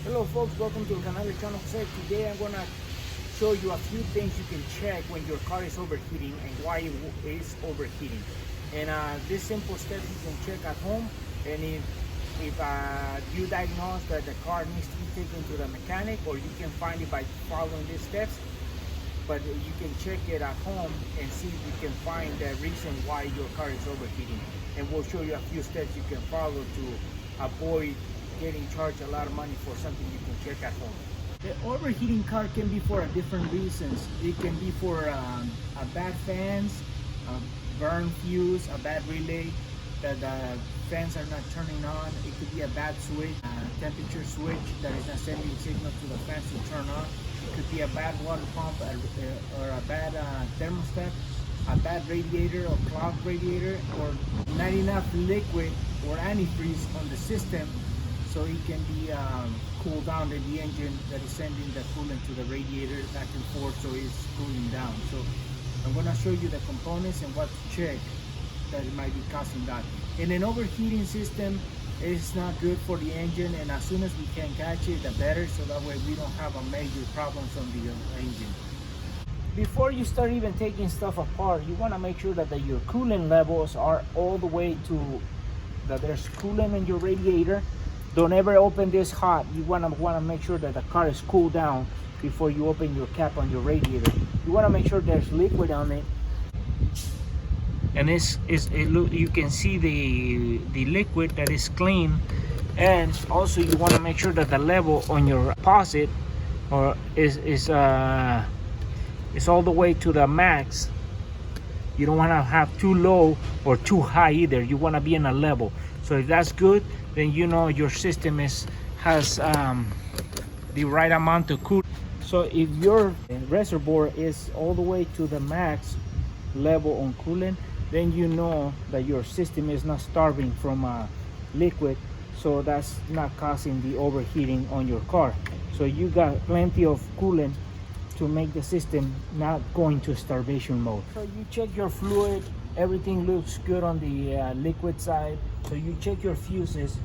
Hello folks, welcome to Canal Channel. Today I'm gonna show you a few things you can check when your car is overheating and why it is overheating. And this simple steps you can check at home. And if you diagnose that the car needs to be taken to the mechanic, or you can find it by following these steps. But you can check it at home and see if you can find the reason why your car is overheating. And we'll show you a few steps you can follow to avoid getting charged a lot of money for something you can check at home. The overheating car can be for different reasons. It can be for a bad fans, a burn fuse, a bad relay, that the fans are not turning on. It could be a bad switch, a temperature switch that is not sending a signal to the fans to turn on. It could be a bad water pump or a bad thermostat, a bad radiator or clogged radiator, or not enough liquid or antifreeze on the system, so it can be cooled down in the engine that is sending the coolant to the radiator back and forth, so it's cooling down. So I'm going to show you the components and what to check that might be causing that. And an overheating system is not good for the engine, and as soon as we can catch it, the better, so that way we don't have a major problems on the engine. Before you start even taking stuff apart, you want to make sure that your coolant levels are all the way to that there's coolant in your radiator. Don't ever open this hot. You want to make sure that the car is cooled down before you open your cap on your radiator. You want to make sure there's liquid on it, and you can see the liquid that is clean. And also you want to make sure that the level on your faucet is all the way to the max. You don't want to have too low or too high either. You want to be in a level. So if that's good, then you know your system has the right amount of coolant. So if your reservoir is all the way to the max level on coolant, then you know that your system is not starving from liquid, so that's not causing the overheating on your car. So you got plenty of coolant to make the system not going to starvation mode. So you check your fluid, everything looks good on the liquid side. So you check your fuses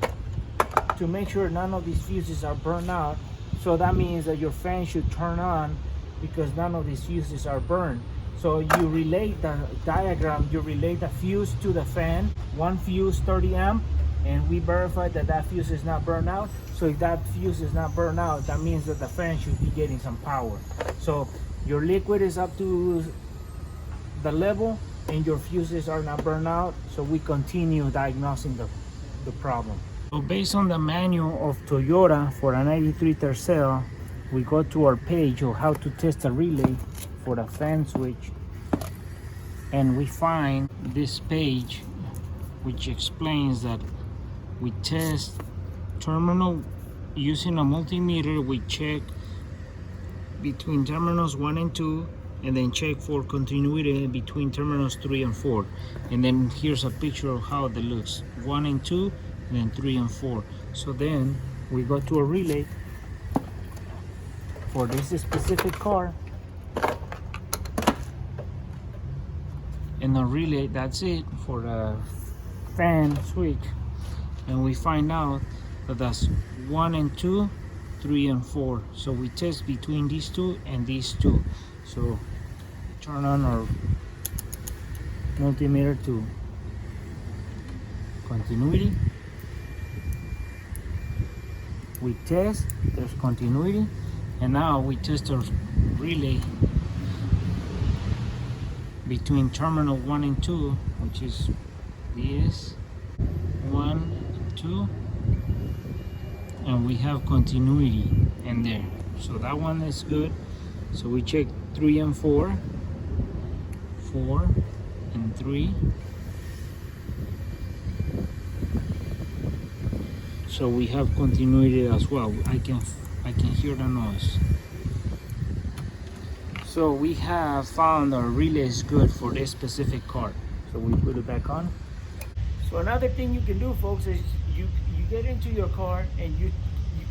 to make sure none of these fuses are burned out. So that means that your fan should turn on because none of these fuses are burned. So you relate the diagram, you relate the fuse to the fan, one fuse 30 amp, and we verified that that fuse is not burned out. So if that fuse is not burned out, that means that the fan should be getting some power. So your liquid is up to the level and your fuses are not burned out, so we continue diagnosing the problem. So based on the manual of Toyota for a 93 Tercel, we go to our page of how to test a relay for the fan switch, and we find this page which explains that we test terminal using a multimeter. We check between terminals 1 and 2, and then check for continuity between terminals 3 and 4. And then here's a picture of how that looks: 1 and 2, and then 3 and 4. So then we go to a relay for this specific car, and the relay, that's it for the fan switch. And we find out that that's 1 and 2, 3 and 4. So we test between these two and these two. So turn on our multimeter to continuity. We test, there's continuity. And now we test our relay between terminal 1 and 2, which is this 1, 2, and we have continuity in there. So that one is good. So we check 3 and 4, 4 and 3. So we have continuity as well. I can hear the noise. So we have found our relay is good for this specific car. So we put it back on. So another thing you can do, folks, is you get into your car and you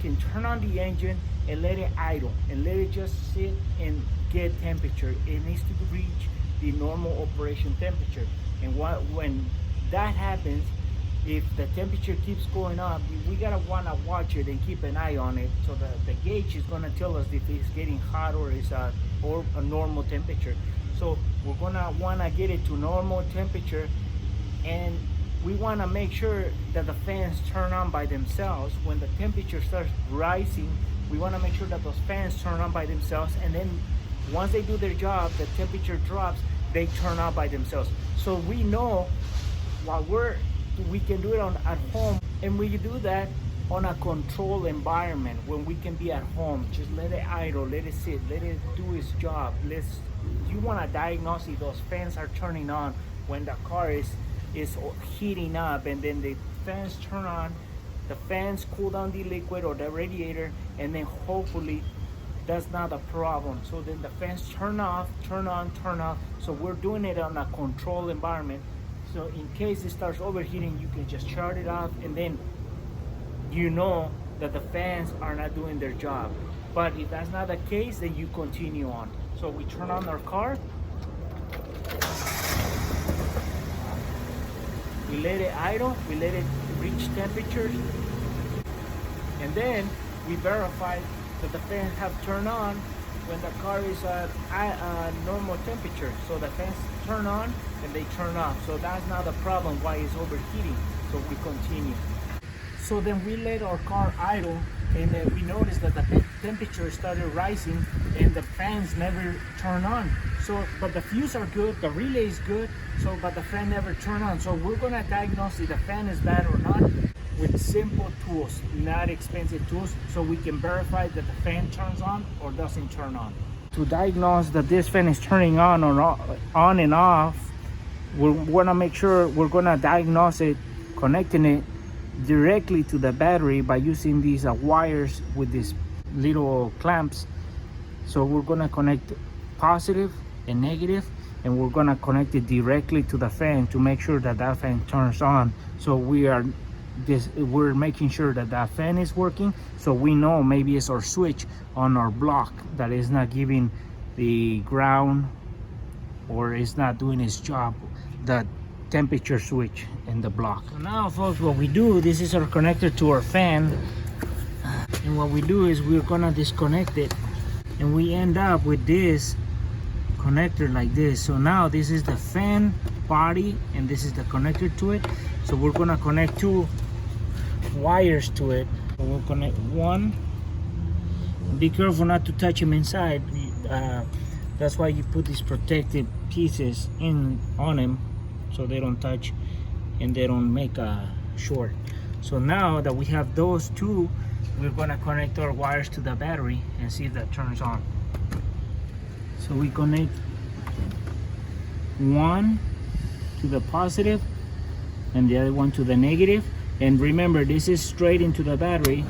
can turn on the engine and let it idle and let it just sit and get temperature. It needs to reach the normal operation temperature. And when that happens, if the temperature keeps going up, we gotta wanna watch it and keep an eye on it. So the gauge is gonna tell us if it's getting hot or is or a normal temperature. So we're gonna wanna get it to normal temperature, and we wanna make sure that the fans turn on by themselves. When the temperature starts rising, we wanna make sure that those fans turn on by themselves, and then once they do their job, the temperature drops, they turn on by themselves. So we know while we can do it at home, and we do that on a controlled environment when we can be at home. Just let it idle, let it sit, let it do its job. You want to diagnose if those fans are turning on when the car is heating up, and then the fans turn on, the fans cool down the liquid or the radiator, and then hopefully that's not a problem. So then the fans turn off, turn on, turn off. So we're doing it on a controlled environment. So in case it starts overheating, you can just shut it off, and then you know that the fans are not doing their job. But if that's not the case, then you continue on. So we turn on our car, we let it idle, we let it reach temperatures, and then we verify that the fans have turned on when the car is at normal temperature. So the fans turn on and they turn off. So that's not a problem why it's overheating. So we continue. So then we let our car idle, and then we noticed that the temperature started rising and the fans never turn on. So, but the fuse are good, the relay is good, so but the fan never turn on. So we're gonna diagnose if the fan is bad or not with simple tools, not expensive tools, so we can verify that the fan turns on or doesn't turn on. To diagnose that this fan is turning on or on and off, we're gonna make sure we're gonna diagnose it, connecting it directly to the battery by using these wires with these little clamps. So we're gonna connect positive and negative, and we're gonna connect it directly to the fan to make sure that that fan turns on. So we're making sure that that fan is working, so we know maybe it's our switch on our block that is not giving the ground or is not doing its job, the temperature switch in the block. So now folks, what we do, this is our connector to our fan, and what we do is we're gonna disconnect it, and we end up with this connector like this. So now this is the fan body and this is the connector to it. So we're gonna connect two wires to it. So we'll connect one. Be careful not to touch them inside. That's why you put these protective pieces on them so they don't touch and they don't make a short. So now that we have those two, we're gonna connect our wires to the battery and see if that turns on. So we connect one to the positive and the other one to the negative. And remember, this is straight into the battery.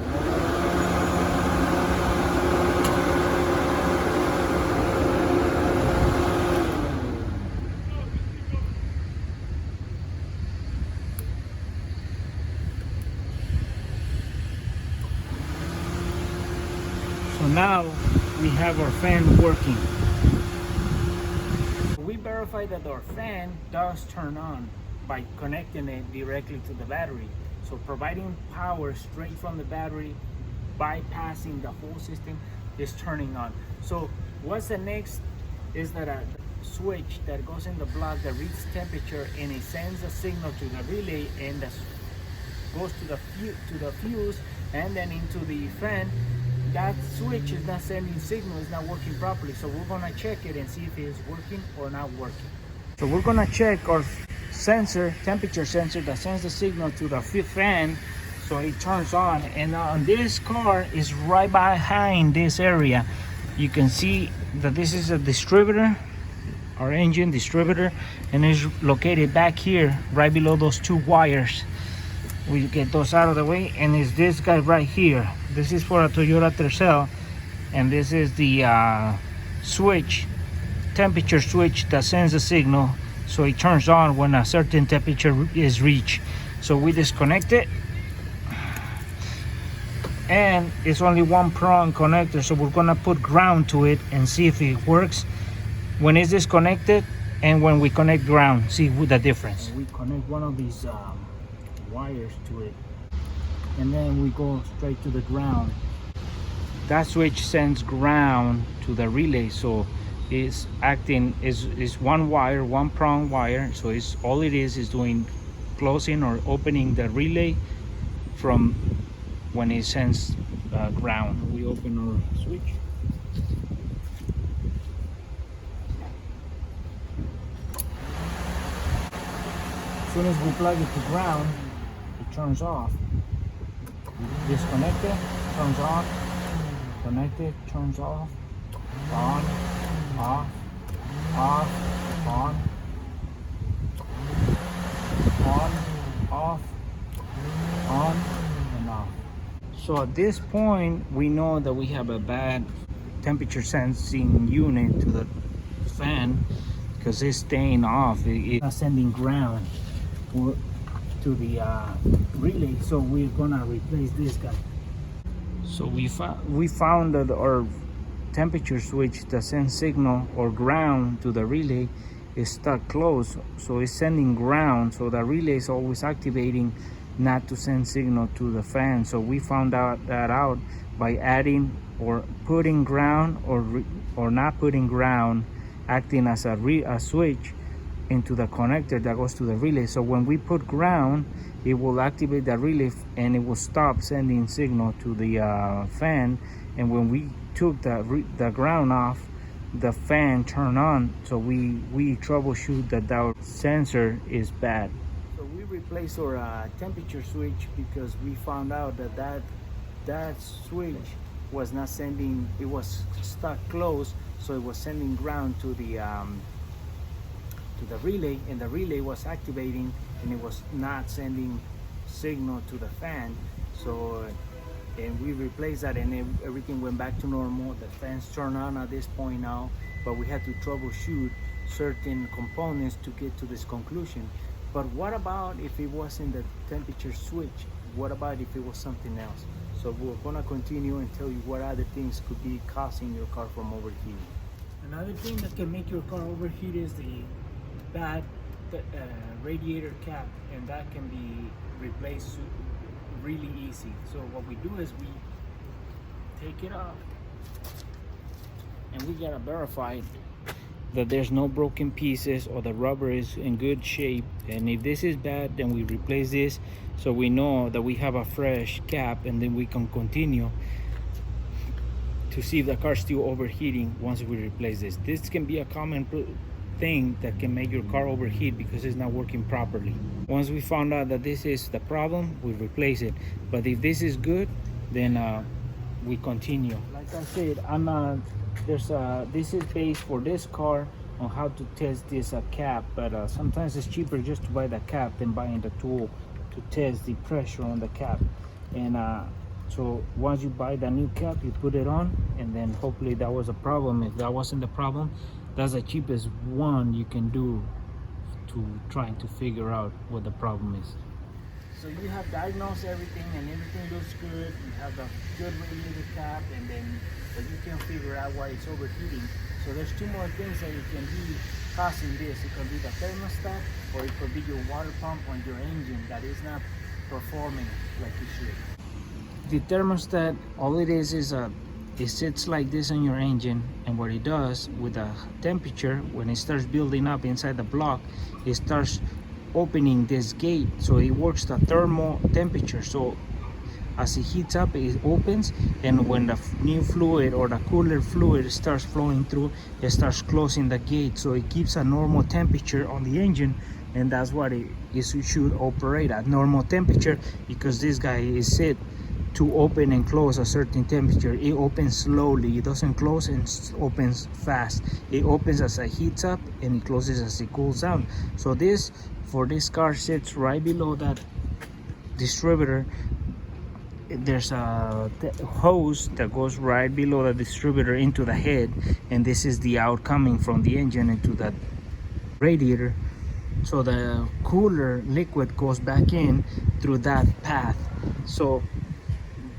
So now we have our fan working. We verify that our fan does turn on by connecting it directly to the battery. So providing power straight from the battery, bypassing the whole system, is turning on. So what's the next is that a switch that goes in the block that reads temperature, and it sends a signal to the relay, and that goes to the fuse and then into the fan. That switch is not sending signal, it's not working properly. So we're gonna check it and see if it is working or not working. So we're gonna check our sensor, temperature sensor that sends the signal to the fan so it turns on. And on this car is right behind this area. You can see that this is a distributor, our engine distributor, and it's located back here right below those two wires. We get those out of the way, and it's this guy right here. This is for a Toyota Tercel, and this is the switch, temperature switch that sends a signal so it turns on when a certain temperature is reached. So we disconnect it, and it's only one prong connector, so we're gonna put ground to it and see if it works when it's disconnected and when we connect ground, see the difference. We connect one of these wires to it, and then we go straight to the ground. That switch sends ground to the relay, so it's acting is one wire, one prong wire. So it's all it is doing closing or opening the relay from when it sends ground. We open our switch. As soon as we plug it to ground, it turns off. Disconnect it, turns on. Connect it, turns off. On, off, off, on, off, on, and off. So at this point, we know that we have a bad temperature sensing unit to the fan because it's staying off. It's not sending ground to the relay. So we're gonna replace this guy. So we found that our temperature switch that sends signal or ground to the relay is stuck closed, so it's sending ground, so the relay is always activating not to send signal to the fan. So we found out by adding or putting ground or not putting ground, acting as a switch into the connector that goes to the relay. So when we put ground, it will activate the relay and it will stop sending signal to the fan. And when we took the ground off, the fan turned on. So we troubleshoot that our sensor is bad. So we replaced our temperature switch because we found out that switch was not sending, it was stuck closed, so it was sending ground to the relay, and the relay was activating and it was not sending signal to the fan. So and we replaced that, and everything went back to normal. The fans turn on at this point now, but we had to troubleshoot certain components to get to this conclusion. But what about if it wasn't the temperature switch? What about if it was something else? So we're gonna continue and tell you what other things could be causing your car from overheating. Another thing that can make your car overheat is the bad radiator cap, and that can be replaced really easy. So what we do is we take it off and we gotta verify that there's no broken pieces or the rubber is in good shape. And if this is bad, then we replace this so we know that we have a fresh cap, and then we can continue to see if the car's still overheating once we replace this. This can be a common thing that can make your car overheat because it's not working properly. Once we found out that this is the problem, we replace it. But if this is good, then we continue. Like I said, this is based for this car on how to test this cap, but sometimes it's cheaper just to buy the cap than buying the tool to test the pressure on the cap. And so once you buy the new cap, you put it on, and then hopefully that was a problem. If that wasn't the problem, that's the cheapest one you can do to trying to figure out what the problem is. So you have diagnosed everything and everything looks good. You have a good radiator cap, and then but you can figure out why it's overheating. So there's two more things that it can be causing this. It could be the thermostat, or it could be your water pump on your engine that is not performing like it should. The thermostat, all it is it sits like this on your engine, and what it does with the temperature, when it starts building up inside the block, it starts opening this gate, so it works the thermal temperature. So as it heats up, it opens, and when the new fluid or the cooler fluid starts flowing through, it starts closing the gate, so it keeps a normal temperature on the engine. And that's what it should operate at, normal temperature, because this guy is set to open and close a certain temperature. It opens slowly, it doesn't close and opens fast. It opens as it heats up and it closes as it cools down. So this, for this car, sits right below that distributor. There's a hose that goes right below the distributor into the head, and this is the out coming from the engine into that radiator. So the cooler liquid goes back in through that path. So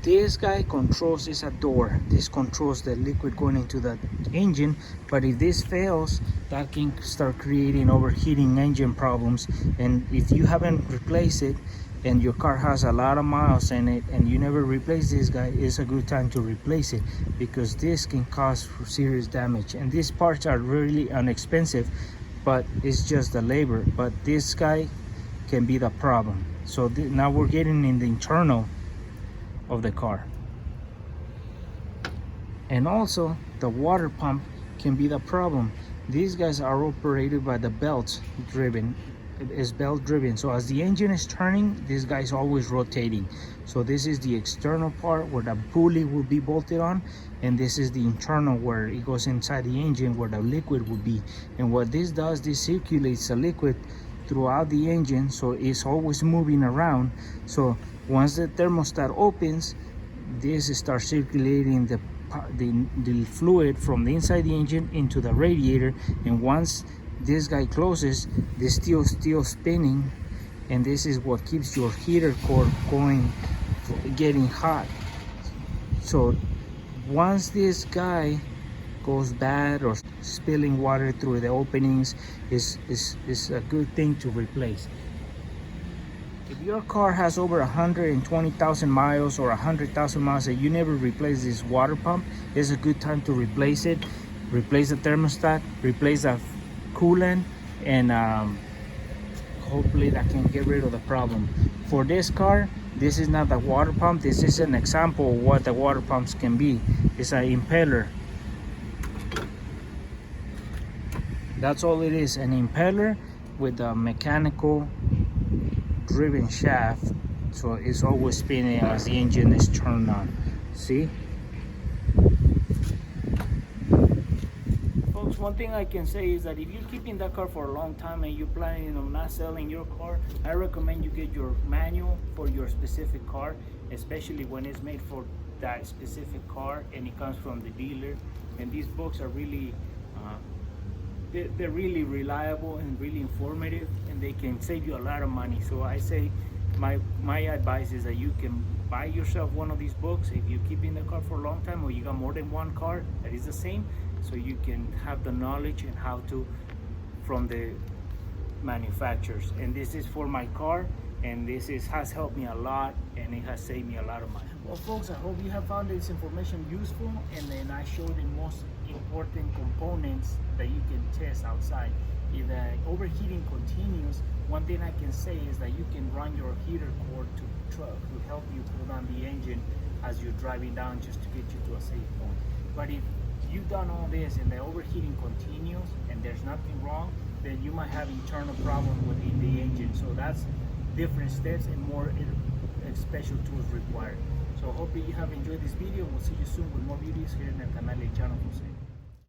this guy controls, is a door. This controls the liquid going into the engine, but if this fails, that can start creating overheating engine problems. And if you haven't replaced it, and your car has a lot of miles in it and you never replace this guy, it's a good time to replace it, because this can cause serious damage. And these parts are really inexpensive, but it's just the labor. But this guy can be the problem. So now we're getting in the internal of the car. And also the water pump can be the problem. These guys are operated by the belt driven. It is belt driven, so as the engine is turning, this guy is always rotating. So this is the external part where the pulley will be bolted on, and this is the internal where it goes inside the engine where the liquid will be. And what this does, this circulates the liquid throughout the engine, so it's always moving around. So once the thermostat opens, this starts circulating the fluid from the inside the engine into the radiator. And once this guy closes, this still spinning, and this is what keeps your heater core going, getting hot. So once this guy goes bad or spilling water through the openings, is a good thing to replace. If your car has over 120,000 miles or 100,000 miles and you never replace this water pump, it's a good time to replace it. Replace the thermostat, replace the coolant, and hopefully that can get rid of the problem. For this car, this is not the water pump. This is an example of what the water pumps can be. It's an impeller. That's all it is, an impeller with a mechanical driven shaft, so it's always spinning as the engine is turned on. See, folks, one thing I can say is that if you're keeping that car for a long time and you're planning on not selling your car, I recommend you get your manual for your specific car, especially when it's made for that specific car and it comes from the dealer. And these books are really they're really reliable and really informative, and they can save you a lot of money. So I say my advice is that you can buy yourself one of these books if you're keeping the car for a long time, or you got more than one car that is the same, so you can have the knowledge and how to from the manufacturers. And this is for my car, and has helped me a lot, and it has saved me a lot of money. Well, folks, I hope you have found this information useful, and then I showed the most important components that you can test outside. If the overheating continues, one thing I can say is that you can run your heater cord to the truck to help you cool down the engine as you're driving down, just to get you to a safe point. But if you've done all this and the overheating continues and there's nothing wrong, then you might have internal problem within the engine. So that's different steps and more special tools required. So I hope you have enjoyed this video. We'll see you soon with more videos here in el canal de Channel Jose.